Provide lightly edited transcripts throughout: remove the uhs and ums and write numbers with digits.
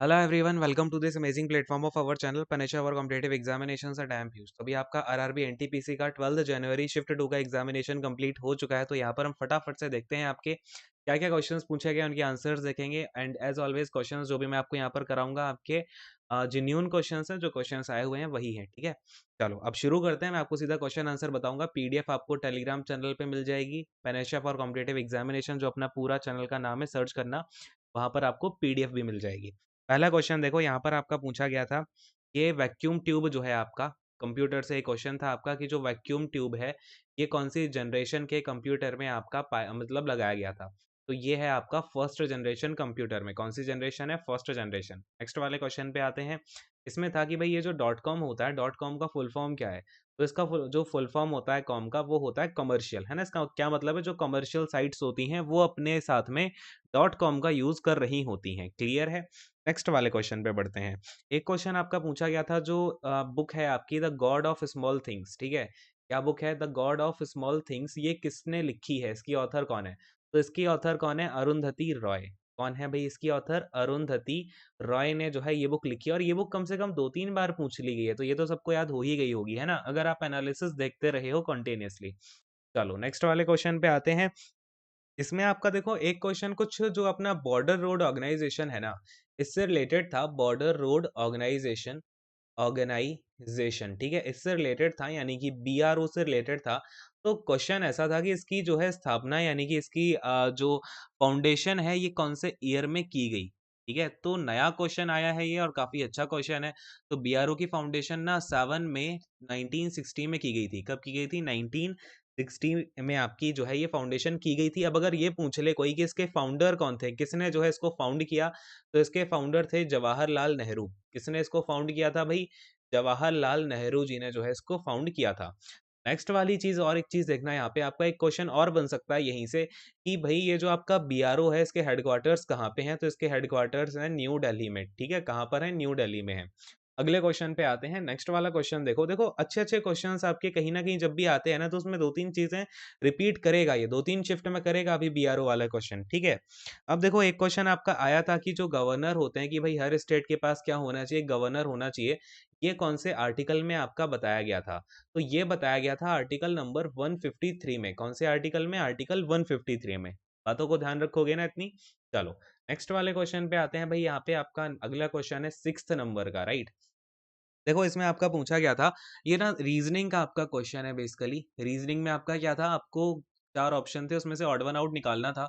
Hello everyone, welcome to this amazing platform of our channel पेनिशा competitive examinations at MPUs. तो अभी आपका RRB NTPC का 12 जनवरी shift 2 का एग्जामिनेशन कंप्लीट हो चुका है। तो यहाँ पर हम फटाफट से देखते हैं आपके क्या क्या क्वेश्चंस पूछे गए, उनके आंसर्स देखेंगे। एंड एज ऑलवेज क्वेश्चंस जो भी मैं आपको यहाँ पर कराऊंगा आपके जेन्युइन क्वेश्चंस हैं, जो क्वेश्चंस आए हुए हैं वही है। ठीक है, चलो अब शुरू करते हैं। मैं आपको सीधा क्वेश्चन आंसर बताऊंगा। पीडीएफ आपको टेलीग्राम चैनल पे मिल जाएगी, पेनिशा फॉर कॉम्पिटिटिव एग्जामिनेशन जो अपना पूरा चैनल का नाम है, सर्च करना, वहां पर आपको पीडीएफ भी मिल जाएगी। पहला क्वेश्चन देखो, यहाँ पर आपका पूछा गया था, ये वैक्यूम ट्यूब जो है आपका, कंप्यूटर से एक क्वेश्चन था आपका कि जो वैक्यूम ट्यूब है ये कौन सी जनरेशन के कंप्यूटर में आपका मतलब लगाया गया था। तो ये है आपका फर्स्ट जनरेशन कंप्यूटर में। कौन सी जनरेशन है? First generation. नेक्स्ट वाले क्वेश्चन पे आते हैं। इसमें था कि भाई ये जो डॉट कॉम होता है, डॉट कॉम का फुल फॉर्म क्या है? तो इसका जो फुल फॉर्म होता है कॉम का, वो होता है कमर्शियल, है ना। इसका क्या मतलब है? जो कमर्शियल साइट्स होती हैं वो अपने साथ में डॉट कॉम का यूज कर रही होती हैं। क्लियर है? नेक्स्ट वाले क्वेश्चन पे बढ़ते हैं। एक क्वेश्चन आपका पूछा गया था, जो बुक है आपकी the God of small things. ठीक है, क्या बुक है? The God of small things. ये किसने लिखी है? इसकी ऑथर कौन है? तो इसकी ऑथर कौन है? अरुंधति रॉय। कौन है भाई इसकी ऑथर? अरुंधति रॉय ने जो है ये बुक लिखी है। और ये बुक कम से कम 2-3 बार पूछ ली गई है, तो ये तो सबको याद हो ही गई होगी, है ना, अगर आप एनालिसिस देखते रहे हो कंटिन्यूअसली। चलो नेक्स्ट वाले क्वेश्चन पे आते हैं। इसमें आपका देखो एक क्वेश्चन कुछ जो अपना बॉर्डर रोड ऑर्गेनाइजेशन है ना, इससे रिलेटेड था। बॉर्डर रोड ऑर्गेनाइजेशन, ठीक है, इससे रिलेटेड था, यानी कि बीआरओ से रिलेटेड था। तो क्वेश्चन ऐसा था कि इसकी जो है स्थापना, यानी कि इसकी जो फाउंडेशन है ये कौन से ईयर में की गई। ठीक है, तो नया क्वेश्चन आया है ये और काफी अच्छा क्वेश्चन है। तो बीआरओ की फाउंडेशन ना 7 मई 1960 में की गई थी। कब की गई थी? 1960 में आपकी जो है ये फाउंडेशन की गई थी। अब अगर ये पूछ ले कोई कि इसके फाउंडर कौन थे, किसने जो है इसको फाउंड किया, तो इसके फाउंडर थे जवाहरलाल नेहरू। किसने इसको फाउंड किया था भाई? जवाहरलाल नेहरू जी ने जो है इसको फाउंड किया था। नेक्स्ट वाली चीज, और एक चीज देखना, यहाँ पे आपका एक क्वेश्चन और बन सकता है यहीं से कि भाई ये जो आपका बीआरओ है इसके हेडक्वार्टर्स कहाँ पे हैं? तो इसके हेडक्वार्टर्स हैं न्यू दिल्ली में। ठीक है, कहाँ पर है? न्यू दिल्ली में है। अगले क्वेश्चन पे आते हैं। नेक्स्ट वाला क्वेश्चन देखो, देखो अच्छे अच्छे क्वेश्चंस आपके कहीं ना कहीं जब भी आते हैं ना, तो उसमें 2-3 चीजें रिपीट करेगा, ये 2-3 शिफ्ट में करेगा अभी बीआरओ वाला क्वेश्चन। ठीक है, अब देखो एक क्वेश्चन आपका आया था कि जो गवर्नर होते हैं, कि भाई हर स्टेट के पास क्या होना चाहिए? गवर्नर होना चाहिए। ये कौन से आर्टिकल में आपका बताया गया था? तो ये बताया गया था आर्टिकल नंबर 153 में। कौन से आर्टिकल में? आर्टिकल 153 में। बातों को ध्यान रखोगे ना इतनी? चलो नेक्स्ट वाले क्वेश्चन पे आते हैं भाई। यहाँ पे आपका अगला क्वेश्चन है 6th नंबर का, राइट। देखो इसमें आपका पूछा गया था, ये ना रीजनिंग का आपका क्वेश्चन है बेसिकली। रीजनिंग में आपका क्या था? आपको 4 ऑप्शन थे, उसमें से ऑड वन आउट निकालना था।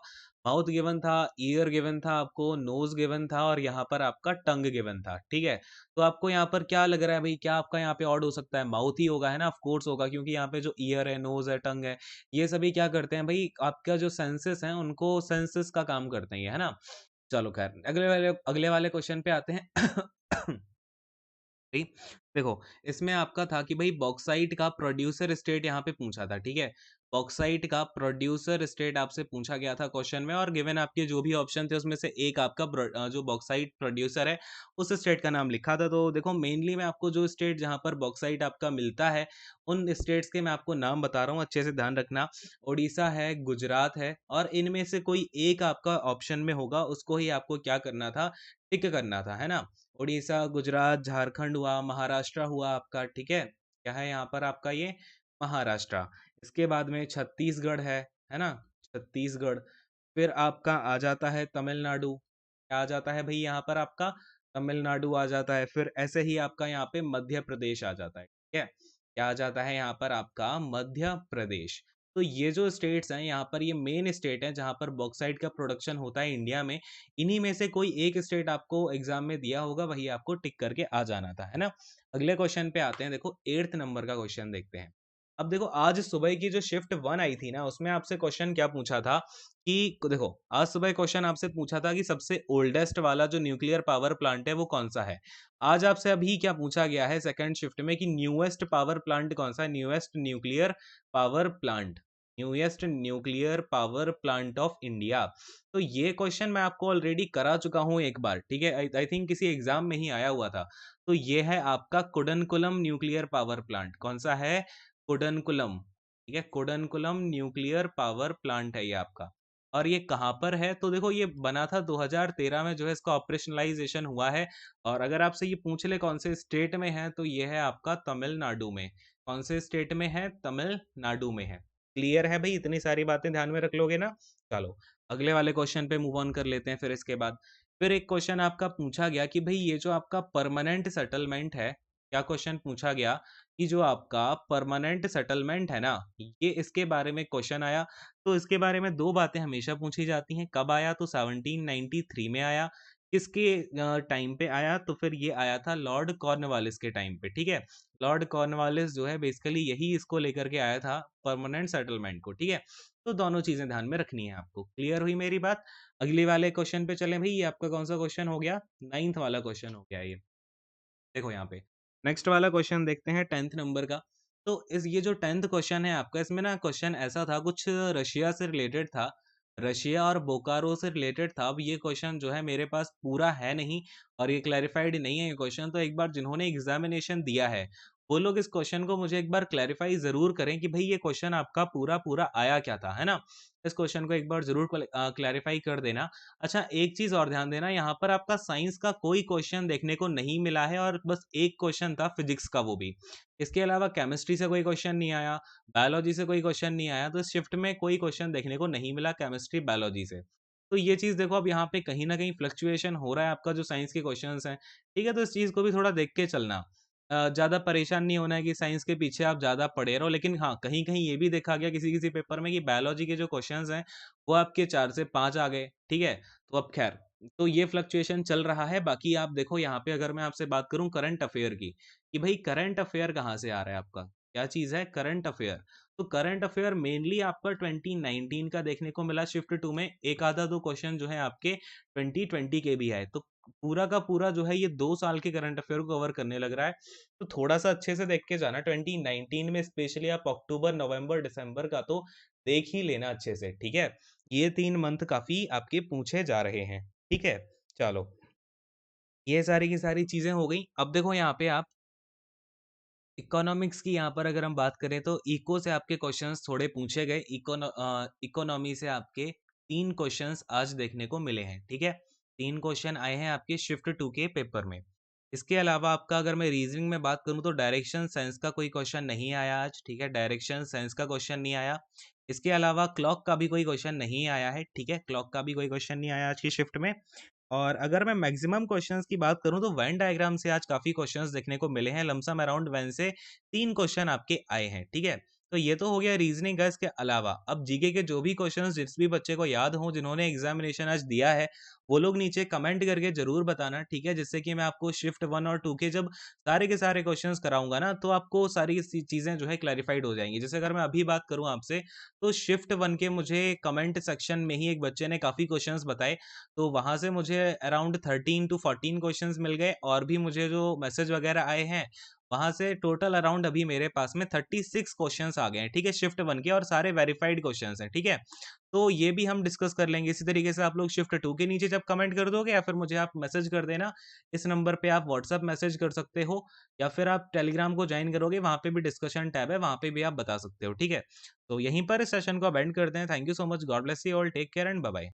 माउथ गिवन था, ईयर गिवन था आपको, नोज गिवन था, और यहाँ पर आपका टंग गिवन था। ठीक है, तो आपको यहाँ पर क्या लग रहा है भाई? क्या आपका यहाँ पे ऑड हो सकता है? माउथ ही होगा, है ना, ऑफ कोर्स होगा, क्योंकि यहाँ पे जो ईयर है, नोज है, टंग है, ये सभी क्या करते हैं भाई? आपका जो सेंसेस है उनको सेंसेस का काम करते हैं ये, है ना। चलो खैर, अगले वाले क्वेश्चन पे आते हैं। भाई देखो, इसमें आपका था कि भाई बॉक्साइट का प्रोड्यूसर स्टेट यहाँ पे पूछा था। ठीक है, बॉक्साइट का प्रोड्यूसर स्टेट आपसे पूछा गया था क्वेश्चन में, और गिवन आपके जो भी ऑप्शन थे उसमें से एक आपका जो बॉक्साइट प्रोड्यूसर है उस स्टेट का नाम लिखा था। तो देखो मेनली मैं आपको जो स्टेट जहाँ पर बॉक्साइट आपका मिलता है उन स्टेट्स के मैं आपको नाम बता रहा हूँ, अच्छे से ध्यान रखना। उड़ीसा है, गुजरात है, और इनमें से कोई एक आपका ऑप्शन में होगा, उसको ही आपको क्या करना था? टिक करना था, है ना। उड़ीसा, गुजरात, झारखंड हुआ, महाराष्ट्र हुआ आपका। ठीक है, क्या है यहाँ पर आपका? ये महाराष्ट्र। इसके बाद में छत्तीसगढ़ है ना, छत्तीसगढ़। फिर आपका आ जाता है तमिलनाडु। क्या आ जाता है भाई यहाँ पर आपका? तमिलनाडु आ जाता है। फिर ऐसे ही आपका यहाँ पे मध्य प्रदेश आ जाता है। ठीक है, क्या आ जाता है यहाँ पर आपका? मध्य प्रदेश। तो ये जो स्टेट्स हैं यहाँ पर, ये मेन स्टेट है जहाँ पर बॉक्साइट का प्रोडक्शन होता है इंडिया में। इन्हीं में से कोई एक स्टेट आपको एग्जाम में दिया होगा, वही आपको टिक करके आ जाना था, है ना। अगले क्वेश्चन पे आते हैं। देखो 8th नंबर का क्वेश्चन देखते हैं। अब देखो आज सुबह की जो शिफ्ट 1 आई थी ना, उसमें आपसे क्वेश्चन क्या पूछा था कि देखो आज सुबह क्वेश्चन आपसे पूछा था कि सबसे ओल्डेस्ट वाला जो न्यूक्लियर पावर प्लांट है वो कौन सा है। आज आपसे अभी क्या पूछा गया है सेकंड शिफ्ट में कि न्यूएस्ट पावर प्लांट कौन सा है? Newest nuclear power plant, newest nuclear power plant of India. तो ये क्वेश्चन मैं आपको ऑलरेडी करा चुका हूं एक बार। ठीक है, आई थिंक किसी एग्जाम में ही आया हुआ था। तो ये है आपका कुडनकुलम न्यूक्लियर पावर प्लांट। कौन सा है? कुडनकुलम। ठीक है, कुडनकुलम न्यूक्लियर पावर प्लांट है ये आपका। और ये कहाँ पर है? तो देखो ये बना था 2013 में जो है इसका ऑपरेशनलाइज़ेशन हुआ है और अगर आपसे ये पूछ ले कौन से स्टेट में है तो ये है आपका तमिलनाडु में। कौन से स्टेट में है? तमिलनाडु में है। क्लियर है भई इतनी सारी बातें ध्यान में रख लोगे ना? चलो, अगले वाले क्वेश्चन पे मूव ऑन कर लेते हैं फिर इसके बाद। फिर एक क्वेश्चन आपका पूछा गया कि भई ये जो आपका परमानेंट सेटलमेंट है, क्या क्वेश्चन पूछा गया कि जो आपका परमानेंट सेटलमेंट है ना, ये इसके बारे में क्वेश्चन आया। तो इसके बारे में 2 बातें हमेशा पूछी जाती हैं, कब आया? तो 1793 में आया। किसके टाइम पे आया? तो फिर ये आया था लॉर्ड कॉर्नवालिस के टाइम पे, ठीक है? लॉर्ड कॉर्नवालिस जो है बेसिकली यही इसको लेकर के आया था परमानेंट सेटलमेंट को, ठीक है? तो दोनों चीज़ें ध्यान में रखनी है आपको। क्लियर हुई मेरी बात? अगले वाले क्वेश्चन पे चलें भई, ये आपका कौन-सा क्वेश्चन हो गया? 9th वाला क्वेश्चन हो गया ये। देखो यहाँ पे, नेक्स्ट वाला क्वेश्चन देखते हैं 10th नंबर का। तो इस ये जो 10th क्वेश्चन है आपका, इसमें ना क्वेश्चन ऐसा था, कुछ रशिया से रिलेटेड था। रशिया और बोकारो से रिलेटेड था। अब ये क्वेश्चन जो है मेरे पास पूरा है नहीं और ये क्लैरिफाइड नहीं है ये क्वेश्चन, तो एक बार जिन्होंने एग्जामिनेशन दिया है, वो लोग इस क्वेश्चन को मुझे एक बार क्लैरिफाई ज़रूर करें कि भई ये क्वेश्चन आपका पूरा-पूरा आया क्या था, है ना? इस क्वेश्चन को एक बार ज़रूर क्लैरिफाई कर देना। अच्छा, एक चीज़ और ध्यान देना, यहाँ पर आपका साइंस का कोई क्वेश्चन देखने को नहीं मिला है और बस एक क्वेश्चन था फिजिक्स का, वो भी। इसके अलावा केमिस्ट्री से कोई क्वेश्चन नहीं आया, बायोलॉजी से कोई क्वेश्चन नहीं आया, तो इस शिफ्ट में कोई क्वेश्चन देखने को नहीं मिला केमिस्ट्री, बायोलॉजी से। तो ये चीज़ देखो, अब यहाँ पे कहीं न कहीं फ्लक्चुएशन हो रहा है आपका जो साइंस के क्वेश्चन्स हैं, ठीक है? तो इस चीज़ को भी थोड़ा देख के चलना। ज़्यादा परेशान नहीं होना है कि साइंस के पीछे आप ज़्यादा पड़े रहो, लेकिन हाँ, कहीं-कहीं ये भी देखा गया किसी-किसी पेपर में कि बायोलॉजी के जो क्वेश्चन्स हैं, वो आपके 4 से 5 आ गए, ठीक है? तो अब ख़ैर, तो ये फ्लक्चुएशन चल रहा है। बाकी आप देखो यहाँ पे, अगर मैं आपसे बात करूँ करंट अफ़ेयर की, कि भई करंट अफ़ेयर कहाँ से आ रहा है आपका? क्या चीज़ है? Current affair. तो करंट अफ़ेयर मेनली आपका 2019 का देखने को मिला शिफ्ट 2 में, एक आधा 2 क्वेश्चन जो है आपके 2020 के भी आए। तो पूरा का पूरा जो है ये 2 साल के करंट अफ़ेयर को कवर करने लग रहा है। तो थोड़ा-सा अच्छे से देख के जाना, 2019 में स्पेशली आप अक्टूबर, नवंबर, दिसंबर का तो देख ही लेना अच्छे से, ठीक है? ये 3 मंथ काफ़ी आपके पूछे जा रहे हैं, ठीक है? चलो, ये सारी की सारी चीज़ें हो गई। अब देखो यहाँ पे आप इकोनॉमिक्स की यहाँ पर अगर हम बात करें तो इको से आपके क्वेश्चंस थोड़े पूछे गए। इकोनॉमी से आपके 3 क्वेश्चंस आज देखने को मिले हैं, ठीक है? 3 क्वेश्चन आए हैं आपके शिफ्ट 2 के पेपर में। इसके अलावा आपका अगर मैं रीजनिंग में बात करूँ तो डायरेक्शन साइंस का कोई क्वेश्चन नहीं आया आज, ठीक है? डायरेक्शन साइंस का क्वेश्चन नहीं आया। इसके अलावा क्लॉक का भी कोई क्वेश्चन नहीं आया है, ठीक है? क्लॉक का भी कोई क्वेश्चन नहीं आया आज की शिफ्ट में। और अगर मैं मैक्सिमम क्वेश्चंस की बात करूँ तो वेन डायग्राम से आज काफ़ी क्वेश्चंस देखने को मिले हैं। लमसम अराउंड वेन से 3 क्वेश्चन आपके आए हैं, ठीक है? तो ये तो हो गया रीजनिंग का। इसके अलावा अब जीके के जो भी क्वेश्चंस जिस भी बच्चे को याद हों, जिन्होंने एग्जामिनेशन आज दिया है, वो लोग नीचे कमेंट करके ज़रूर बताना, ठीक है? जिससे कि मैं आपको शिफ्ट 1 और 2 के जब सारे के सारे क्वेश्चंस कराऊँगा ना, तो आपको सारी सी चीज़ें जो है क्लैरिफाइड हो जाएँगी। जैसे अगर मैं अभी बात करूँ आपसे, तो शिफ्ट 1 के मुझे कमेंट सेक्शन में ही एक बच्चे ने काफ़ी क्वेश्चंस बताए, तो वहाँ से मुझे अराउंड 13 टू 14 क्वेश्चंस मिल गए और भी मुझे जो मैसेज वगैरह आए हैं, वहाँ से टोटल अराउंड अभी मेरे पास में 36 क्वेश्चंस आ गए हैं, ठीक है? शिफ्ट 1 के और सारे वेरिफाइड क्वेश्चंस हैं, ठीक है? तो ये भी हम डिस्कस कर लेंगे। इसी तरीके से आप लोग शिफ्ट 2 के नीचे जब कमेंट कर दोगे या फिर मुझे आप मैसेज कर देना, इस नंबर पे आप व्हाट्सएप मैसेज कर सकते हो या फिर आप टेलीग्राम को जॉइन करोगे, वहाँ पे भी डिस्कशन टैब है, वहाँ पे भी आप बता सकते हो, ठीक है? तो यहीं पर इस सेशन को अब एंड करते हैं। Thank you so much, God bless you all, take care and bye bye.